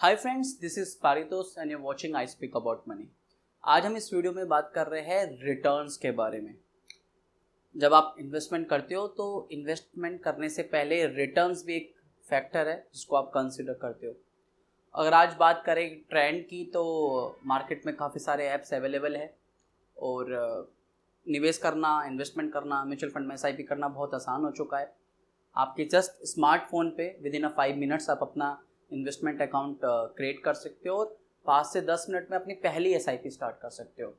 Hi friends, this is Paritosh and you watching I speak about money. आज हम इस video में बात कर रहे हैं रिटर्न्स के बारे में। जब आप इन्वेस्टमेंट करते हो तो इन्वेस्टमेंट करने से पहले रिटर्न्स भी एक फैक्टर है जिसको आप कंसिडर करते हो। अगर आज बात करें ट्रेंड की तो मार्केट में काफ़ी सारे ऐप्स अवेलेबल है और निवेश करना, इन्वेस्टमेंट करना, म्यूचुअल फंड में एसआईपी करना बहुत आसान हो चुका है। आपके जस्ट स्मार्टफोन पे विद इन 5 मिनट्स आप अपना इन्वेस्टमेंट अकाउंट क्रिएट कर सकते हो और 5 से 10 मिनट में अपनी पहली एसआईपी स्टार्ट कर सकते हो।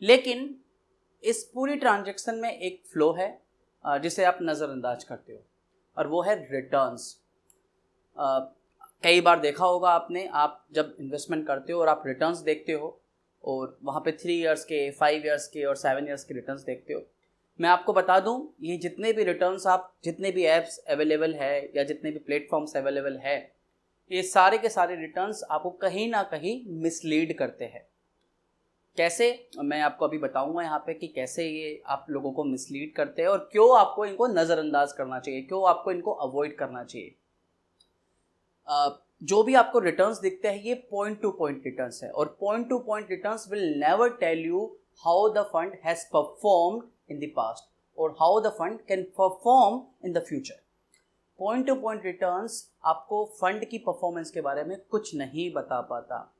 लेकिन इस पूरी ट्रांजैक्शन में एक फ्लो है जिसे आप नज़रअंदाज करते हो और वो है रिटर्न्स। कई बार देखा होगा आपने, आप जब इन्वेस्टमेंट करते हो और आप रिटर्न्स देखते हो और वहाँ पे 3 इयर्स के, 5 इयर्स के और 7 इयर्स के रिटर्न्स देखते हो। मैं आपको बता दूं, ये जितने भी रिटर्न्स आप, जितने भी ऐप्स अवेलेबल है या जितने भी प्लेटफॉर्म्स अवेलेबल है, ये सारे के सारे रिटर्न्स आपको कहीं ना कहीं मिसलीड करते हैं। कैसे, मैं आपको अभी बताऊंगा यहाँ पे कि कैसे ये आप लोगों को मिसलीड करते हैं और क्यों आपको इनको नज़रअंदाज करना चाहिए, क्यों आपको इनको अवॉइड करना चाहिए। जो भी आपको रिटर्न्स दिखते हैं ये पॉइंट टू पॉइंट रिटर्न्स है और point to point returns will never tell you how the fund has performed in the past or how the fund can perform in the future. Point to point returns आपको fund की performance के बारे में कुछ नहीं बता पाता।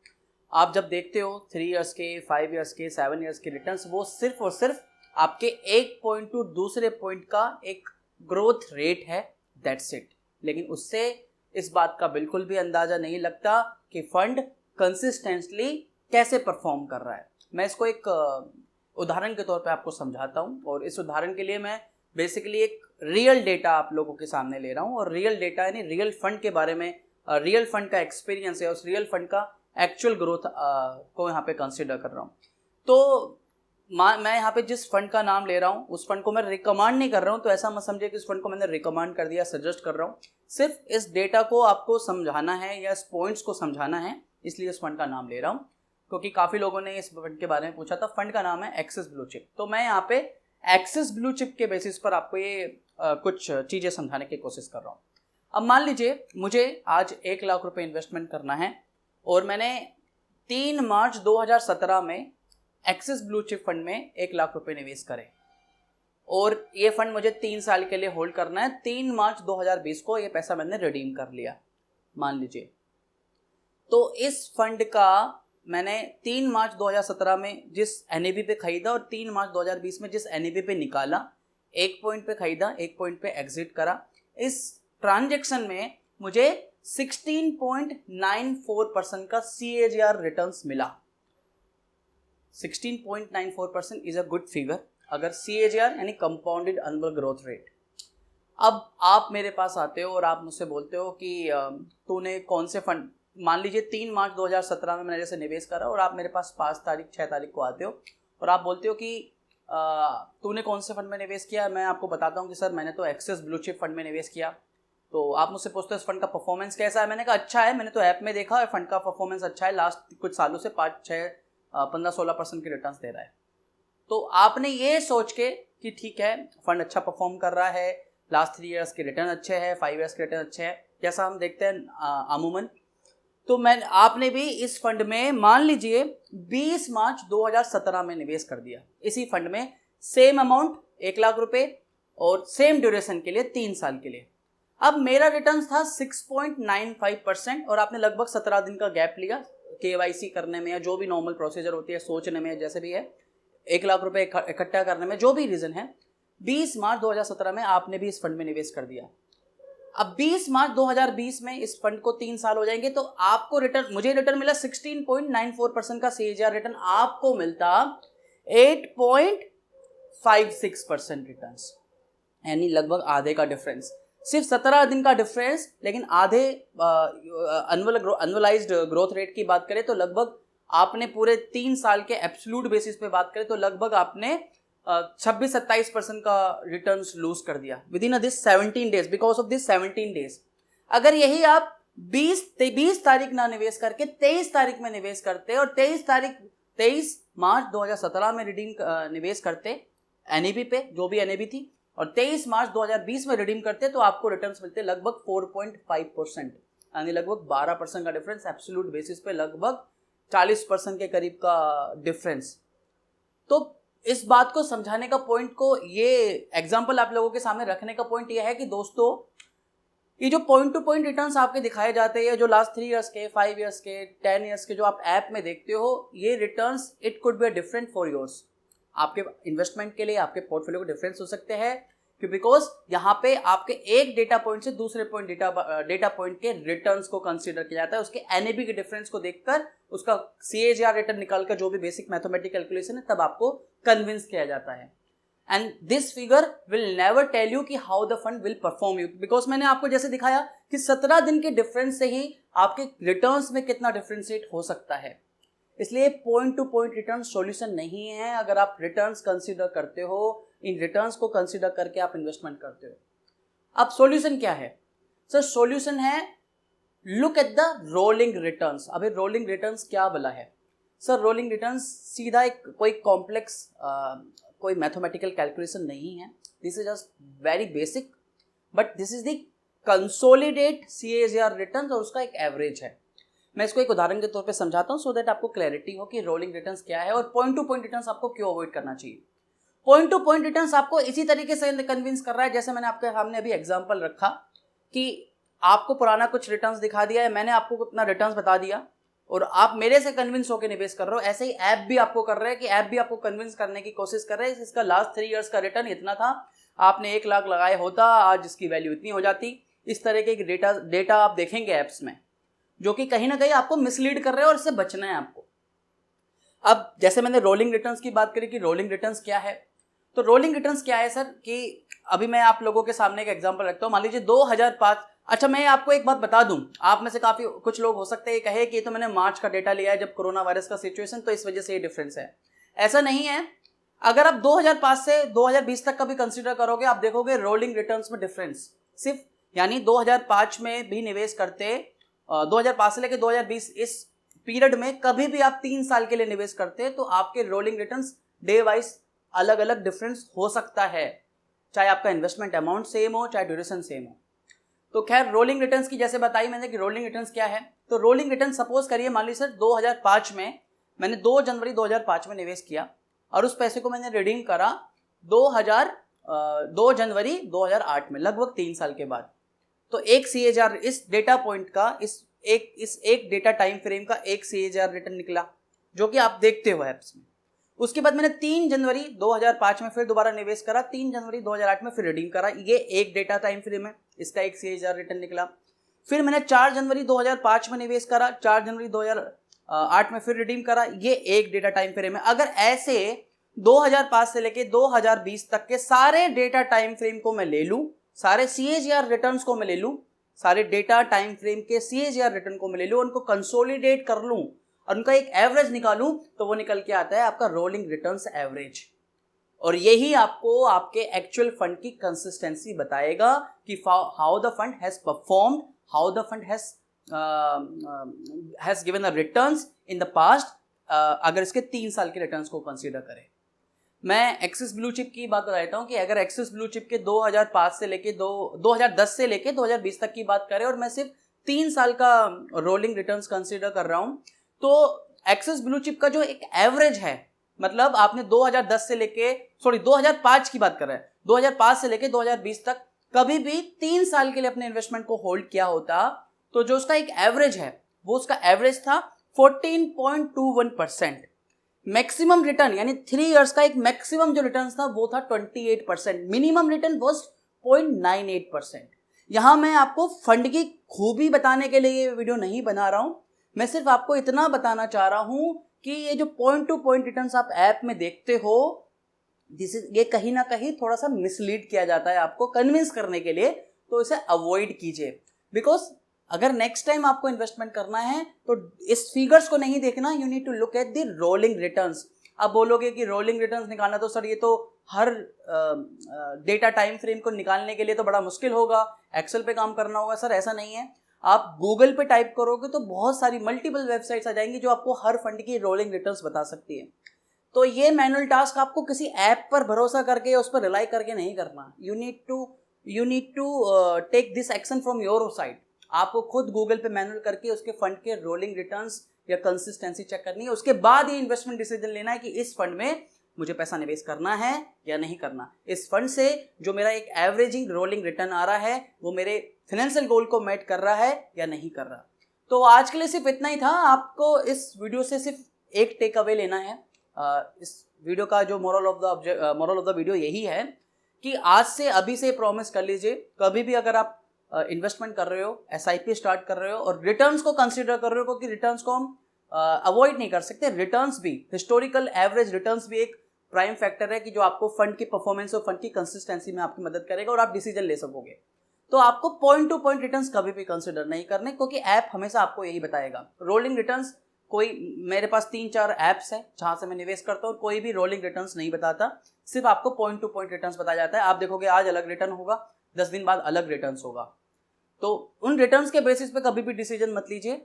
आप जब देखते हो 3 इयर्स के, 5 इयर्स के, 7 इयर्स के रिटर्न्स, वो सिर्फ और सिर्फ आपके एक पॉइंट टू दूसरे पॉइंट का एक ग्रोथ रेट है, दैट्स इट। लेकिन उससे इस बात का बिल्कुल भी अंदाजा नहीं लगता कि फंड कंसिस्टेंटली कैसे परफॉर्म कर रहा है। मैं इसको एक उदाहरण के तौर पे आपको समझाता हूँ और इस उदाहरण के लिए मैं बेसिकली एक रियल डेटा आप लोगों के सामने ले रहा हूँ और रियल डेटा यानी रियल फंड के बारे में, रियल फंड का एक्सपीरियंस है, उस रियल फंड का एक्चुअल ग्रोथ को यहाँ पे कंसिडर कर रहा हूँ। तो मैं यहाँ पे जिस फंड का नाम ले रहा हूँ उस फंड को मैं रिकमेंड नहीं कर रहा हूँ, तो ऐसा मत समझिए कि इस फंड को मैंने रिकमेंड कर दिया, सजेस्ट कर रहा हूँ। सिर्फ इस डेटा को आपको समझाना है या इस पॉइंट्स को समझाना है, इसलिए इस फंड का नाम ले रहा हूँ। क्योंकि काफ़ी लोगों ने इस फंड के बारे में पूछा था। फंड का नाम है एक्सिस ब्लू चिप। तो मैं यहाँ पे एक्सिस ब्लू चिप के बेसिस पर आपको ये कुछ चीज़ें समझाने की कोशिश कर रहा हूँ। अब मान लीजिए मुझे आज 1 लाख रुपए इन्वेस्टमेंट करना है और मैंने 3 मार्च 2017 में एक्सिस ब्लू चिप फंड में 1 लाख रुपए निवेश करे और ये फंड मुझे 3 साल के लिए होल्ड करना है। 3 मार्च 2020 को ये पैसा मैंने रिडीम कर लिया, मान लीजिए। तो इस फंड का मैंने 3 मार्च 2017 में जिस NAV पे खरीदा और 3 मार्च 2020 में जिस NAV पे निकाला, एक पॉइंट पे खरीदा, एक पॉइंट पे एग्जिट करा। इस ट्रांजैक्शन में मुझे 16.94% का CAGR रिटर्न्स मिला। 16.94% इज अ गुड फिगर अगर CAGR यानी कंपाउंडेड एनुअल ग्रोथ रेट। अब आप मेरे पास आते हो और आप मुझसे बोलते हो कि तूने कौन से फंड, मान लीजिए 3 मार्च 2017 में मैंने जैसे निवेश करा और आप मेरे पास 5 तारीख 6 तारीख को आते हो और आप बोलते हो कि तूने कौन से फंड में निवेश किया। मैं आपको बताता हूँ कि सर मैंने तो एक्सिस ब्लू चिप फंड में निवेश किया। तो आप मुझसे पूछते हो इस फंड का परफॉर्मेंस कैसा है। मैंने कहा अच्छा है, मैंने तो ऐप में देखा है फंड का परफॉर्मेंस अच्छा है, लास्ट कुछ सालों से 5, 6, 15, 16% के रिटर्न्स दे रहा है। तो आपने ये सोच के कि ठीक है फंड अच्छा परफॉर्म कर रहा है, लास्ट 3 इयर्स के रिटर्न अच्छे हैं, 5 इयर्स के रिटर्न अच्छे हैं, जैसा हम देखते हैं अमूमन। तो आपने भी इस फंड में मान लीजिए 20 मार्च 2017 में निवेश कर दिया। इसी फंड में सेम अमाउंट 1 लाख रुपए और सेम ड्यूरेशन के लिए 3 साल के लिए। अब मेरा रिटर्न था 6.95% और आपने लगभग 17 दिन का गैप लिया KYC करने में या जो भी नॉर्मल प्रोसीजर होती है, सोचने में, जैसे भी है 1 लाख रुपए इकट्ठा करने में, जो भी रीजन है। 20 मार्च 2017 में आपने भी इस फंड में निवेश कर दिया। अब 20 मार्च 2020 में इस फंड को 3 साल हो जाएंगे तो आपको रिटर्न, मुझे रिटर्न मिला 16.94% का CAGR रिटर्न, आपको मिलता 8.56% रिटर्न, यानी लगभग आधे का डिफरेंस। सिर्फ 17 दिन का डिफरेंस, लेकिन आधे एनुअलाइज्ड ग्रोथ रेट की बात करें तो लगभग आपने पूरे 3 साल के एब्सोल्यूट बेसिस पे बात करें तो लगभग आपने 26-27% का रिटर्न्स लूज कर दिया with in this 17 days, because of this 17 days. अगर यही आप 20 तारीख ना निवेश करके 23 तारीख में निवेश करते और 23 मार्च 2017 में निवेश करते NAV पे, जो भी NAV थी, और 23 मार्च 2020 में रिडीम करते तो आपको रिटर्न्स मिलते लगभग 4.5%। यानी लगभग 12% का डिफरेंस, एब्सोल्यूट बेसिस पे लगभग 40% के करीब का डिफरेंस। तो इस बात को समझाने का पॉइंट को, ये एग्जांपल आप लोगों के सामने रखने का पॉइंट ये है कि दोस्तों ये जो पॉइंट टू पॉइंट रिटर्न्स आपके दिखाए जाते हैं, जो लास्ट 3 इयर्स के, 5 इयर्स के, 10 इयर्स के जो आप ऐप में देखते हो, ये returns it could be different for yours. आपके इन्वेस्टमेंट के लिए, आपके पोर्टफोलियो को डिफरेंस हो सकते हैं, बिकॉज यहाँ पे आपके एक डेटा पॉइंट से दूसरे डेटा पॉइंट के रिटर्न्स को कंसीडर किया जाता है, उसके एनएबी के डिफरेंस को देखकर, उसका CAGR रिटर्न निकालकर, जो भी बेसिक मैथमेटिकल कैलकुलेशन है, तब आपको कन्विंस किया जाता है। And this figure will never tell you कि how the fund will perform you, because मैंने आपको जैसे दिखाया कि 17 दिन के डिफरेंस से ही आपके रिटर्न्स में कितना डिफरेंशिएट हो सकता है। इसलिए point to point return solution नहीं है। अगर आप रिटर्न्स कंसीडर करते हो, इन रिटर्न्स को कंसीडर करके आप इन्वेस्टमेंट करते हो। अब सॉल्यूशन क्या है सर? सॉल्यूशन है look at the rolling returns. अभी रोलिंग रिटर्न्स क्या बोला है सर? रोलिंग रिटर्न्स सीधा एक कोई कॉम्प्लेक्स कोई मैथमेटिकल कैलकुलेशन नहीं है। This is just very basic, but this is the consolidate CAGR return और उसका एक एवरेज है। मैं इसको एक उदाहरण के तौर पे समझाता हूँ, सो दैट आपको क्लैरिटी हो कि रोलिंग रिटर्न्स क्या है और पॉइंट टू पॉइंट रिटर्न्स आपको क्यों अवॉइड करना चाहिए। पॉइंट टू पॉइंट रिटर्न्स आपको इसी तरीके से कन्विंस कर रहा है, जैसे मैंने आपके सामने अभी एग्जांपल रखा कि आपको पुराना कुछ रिटर्न्स दिखा दिया है, मैंने आपको अपना रिटर्न्स बता दिया और आप मेरे से कन्विंस होकर निवेश कर रहे हो। ऐसे ही ऐप भी आपको कर रहे हैं कि ऐप भी आपको कन्विंस करने की कोशिश कर रहे हैं, इसका लास्ट 3 इयर्स का रिटर्न इतना था, आपने 1 लाख लगाए होता, आज इसकी वैल्यू इतनी हो जाती। इस तरह के डेटा आप देखेंगे ऐप्स में, जो कि कहीं ना कहीं आपको मिसलीड कर रहे हैं और इससे बचना है आपको। अब जैसे मैंने रोलिंग रिटर्न्स की बात करी कि रोलिंग रिटर्न्स क्या है, तो रोलिंग रिटर्न्स क्या है सर कि अभी मैं आप लोगों के सामने एक एग्जांपल रखता हूं। मान लीजिए 2005, अच्छा मैं आपको एक बात बता दूं, आप में से काफी कुछ लोग हो सकते हैं कहे कि तो मैंने मार्च का डेटा लिया है जब कोरोना वायरस का सिचुएशन, तो इस वजह से ये डिफरेंस है। ऐसा नहीं है। अगर आप 2005 से 2020 तक का भी कंसीडर करोगे, आप देखोगे रोलिंग रिटर्न्स में डिफरेंस सिर्फ, यानी 2005 में भी निवेश करते, 2005 से लेकर 2020 इस पीरियड में कभी भी आप 3 साल के लिए निवेश करते, तो आपके रोलिंग रिटर्न्स डे वाइज अलग अलग डिफरेंस हो सकता है, चाहे आपका इन्वेस्टमेंट अमाउंट सेम हो, चाहे ड्यूरेशन सेम हो। तो खैर रोलिंग रिटर्न्स की जैसे बताई मैंने कि रोलिंग रिटर्न्स क्या है, तो रोलिंग रिटर्न सपोज करिए मान लीजिए सर 2005 में मैंने 2 जनवरी 2005 में निवेश किया और उस पैसे को मैंने रिडीम करा 2 जनवरी 2008 में, लगभग 3 साल के बाद। तो एक CAGR इस डेटा पॉइंट का, इस एक डेटा टाइम फ्रेम का एक CAGR रिटर्न निकला, जो कि आप देखते हो ऐप्स में। उसके बाद मैंने 3 जनवरी 2005 में फिर दोबारा निवेश करा, 3 जनवरी 2008 में फिर रिडीम करा, ये एक डेटा टाइम फ्रेम है, इसका एक CAGR रिटर्न निकला। फिर मैंने 4 जनवरी 2005 में निवेश करा, 4 जनवरी 2008 में फिर रिडीम करा, ये एक डेटा टाइम फ्रेम है। अगर ऐसे 2005 से लेके 2020 तक के सारे डेटा टाइम फ्रेम को मैं ले लूं, सारे CAGR रिटर्न्स को मैं ले लूं, सारे डेटा टाइम फ्रेम के CAGR रिटर्न को मैं ले लूं, उनको कंसोलिडेट कर लूं और उनका एक एवरेज निकालूं, तो वो निकल के आता है आपका रोलिंग रिटर्न्स एवरेज। और यही आपको आपके एक्चुअल फंड की कंसिस्टेंसी बताएगा कि how the fund has performed, how the fund has given the returns in the past, अगर इसके 3 साल के रिटर्न्स को कंसीडर करें। मैं एक्सिस ब्लू चिप की बात बताता हूं कि अगर एक्सिस ब्लू चिप के 2005 से लेके 2010 से लेके 2020 तक की बात करें और मैं सिर्फ 3 साल का रोलिंग रिटर्न्स कंसीडर कर रहा हूं, तो एक्सिस ब्लू चिप का जो एक एवरेज है, मतलब आपने 2010 से लेके 2005 की बात कर रहे हैं, 2005 से लेके 2020 तक कभी भी 3 साल के लिए अपने इन्वेस्टमेंट को होल्ड किया होता, तो जो उसका एक एवरेज है वो उसका एवरेज था 14.21%। मैक्सिमम रिटर्न यानी 3 इयर्स का एक मैक्सिमम जो रिटर्न था वो था 28%, मिनिमम रिटर्न वॉज 0.98%। यहां मैं आपको फंड की खूबी बताने के लिए ये वीडियो नहीं बना रहा हूं, मैं सिर्फ आपको इतना बताना चाह रहा हूं कि ये जो पॉइंट टू पॉइंट रिटर्न्स आप ऐप में देखते हो, ये कहीं ना कहीं थोड़ा सा मिसलीड किया जाता है आपको कन्विंस करने के लिए, तो इसे अवॉइड कीजिए। बिकॉज अगर नेक्स्ट टाइम आपको इन्वेस्टमेंट करना है तो इस फिगर्स को नहीं देखना, you need to look at the rolling returns. आप बोलोगे कि रोलिंग रिटर्न्स निकालना तो सर ये तो हर डेटा टाइम फ्रेम को निकालने के लिए तो बड़ा मुश्किल होगा, एक्सेल पे काम करना होगा। सर ऐसा नहीं है, आप गूगल पे टाइप करोगे तो बहुत सारी मल्टीपल वेबसाइट्स आ जाएंगी जो आपको हर फंड की रोलिंग रिटर्न्स बता सकती है। तो ये मैनुअल टास्क आपको किसी ऐप पर भरोसा करके उस पर रिलाई करके नहीं करना। You need to take this action from your side. आपको खुद गूगल पे मैनुअल करके उसके फंड के रोलिंग रिटर्न्स या कंसिस्टेंसी चेक करनी है। उसके बाद ये इन्वेस्टमेंट डिसीजन लेना है कि इस फंड में मुझे पैसा निवेश करना है या नहीं करना। इस फंड से जो मेरा एक एवरेजिंग रोलिंग रिटर्न आ रहा है वो मेरे फाइनेंशियल गोल को मेट कर रहा है या नहीं कर रहा। तो आज के लिए सिर्फ इतना ही था। आपको इस वीडियो से सिर्फ एक टेक अवे लेना है। इस वीडियो का जो मोरल ऑफ द वीडियो यही है कि आज से अभी से प्रॉमिस कर लीजिए, कभी भी अगर आप इन्वेस्टमेंट कर रहे हो, एसआईपी स्टार्ट कर रहे हो और रिटर्न्स को कंसीडर कर रहे हो, क्योंकि रिटर्न्स को हम अवॉइड नहीं कर सकते। रिटर्न्स भी, हिस्टोरिकल एवरेज रिटर्न्स भी एक प्राइम फैक्टर है कि जो आपको फंड की परफॉर्मेंस और फंड की कंसिस्टेंसी में आपकी मदद करेगा और आप डिसीजन ले सकोगे। तो आपको पॉइंट टू पॉइंट रिटर्न्स कभी भी कंसीडर नहीं करने, क्योंकि ऐप हमेशा आपको यही बताएगा। रोलिंग रिटर्न्स, कोई मेरे पास 3-4 ऐप्स हैं जहां से मैं निवेश करता हूँ, कोई भी रोलिंग रिटर्न्स नहीं बताता, सिर्फ आपको पॉइंट टू पॉइंट रिटर्न्स बताया जाता है। आप देखोगे आज अलग रिटर्न होगा, 10 दिन बाद अलग रिटर्न्स होगा। तो उन रिटर्न्स के बेसिस पे कभी भी डिसीजन मत लीजिए।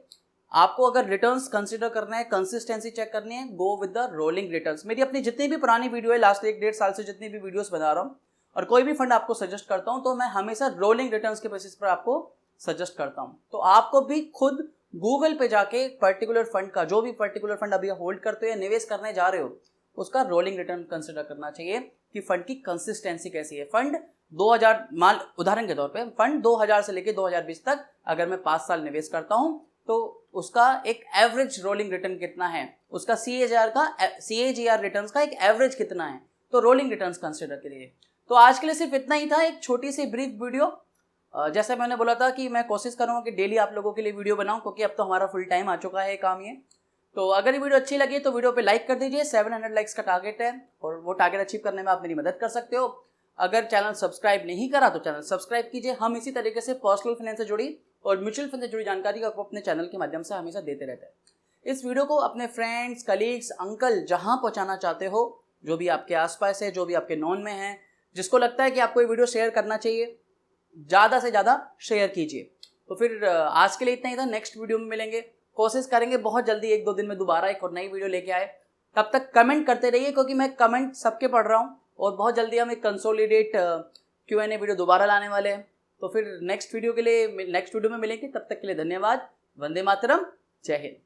आपको अगर रिटर्न्स कंसीडर करना है, कंसिस्टेंसी चेक करनी है, go with the rolling returns. मेरी अपनी जितनी भी पुरानी वीडियो है, लास्ट 1-1.5 साल से जितनी भी वीडियोस बना रहा हूँ और कोई भी फंड आपको सजेस्ट करता हूँ तो मैं हमेशा रोलिंग रिटर्न्स के बेसिस पर आपको सजेस्ट करता हूँ। तो आपको भी खुद गूगल पे जाके पर्टिकुलर फंड का, जो भी पर्टिकुलर फंड अभी होल्ड करते हो या निवेश करने जा रहे हो, उसका रोलिंग रिटर्न कंसिडर करना चाहिए कि फंड की कंसिस्टेंसी कैसी है। फंड 2000, मान उदाहरण के तौर पे फंड 2000 से लेके 2020 तक अगर मैं 5 साल निवेश करता हूं तो उसका एक एवरेज रोलिंग रिटर्न कितना है, उसका CAGR रिटर्न्स का एक एवरेज कितना है, तो रोलिंग रिटर्न्स कंसिडर करिए। तो आज के लिए सिर्फ इतना ही था, एक छोटी सी ब्रीफ वीडियो। जैसे मैंने बोला था कि मैं कोशिश करूंगा कि डेली आप लोगों के लिए वीडियो बनाऊं, क्योंकि अब तो हमारा फुल टाइम आ चुका है काम ये। तो अगर ये वीडियो अच्छी लगी तो वीडियो पे लाइक कर दीजिए। 700 लाइक्स का टारगेट है और वो टारगेट अचीव करने में आप मेरी मदद कर सकते हो। अगर चैनल सब्सक्राइब नहीं करा तो चैनल सब्सक्राइब कीजिए। हम इसी तरीके से पर्सनल फाइनेंस से जुड़ी और म्यूचुअल फंड से जुड़ी जानकारी आपको अपने चैनल के माध्यम से हमेशा देते रहते हैं। इस वीडियो को अपने फ्रेंड्स, कलीग्स, अंकल जहां पहुंचाना चाहते हो, जो भी आपके आसपास है, जो भी आपके नॉन में है, जिसको लगता है कि आपको ये वीडियो शेयर करना चाहिए, ज़्यादा से ज़्यादा शेयर कीजिए। तो फिर आज के लिए इतना ही था। नेक्स्ट वीडियो में मिलेंगे, कोशिश करेंगे बहुत जल्दी 1-2 दिन में दोबारा एक और नई वीडियो लेके आए। तब तक कमेंट करते रहिए, क्योंकि मैं कमेंट सबके पढ़ रहा हूँ और बहुत जल्दी हम एक कंसोलिडेट Q&A वीडियो दोबारा लाने वाले हैं। तो फिर नेक्स्ट वीडियो में मिलेंगे। तब तक के लिए धन्यवाद। वंदे मातरम। जय हिंद।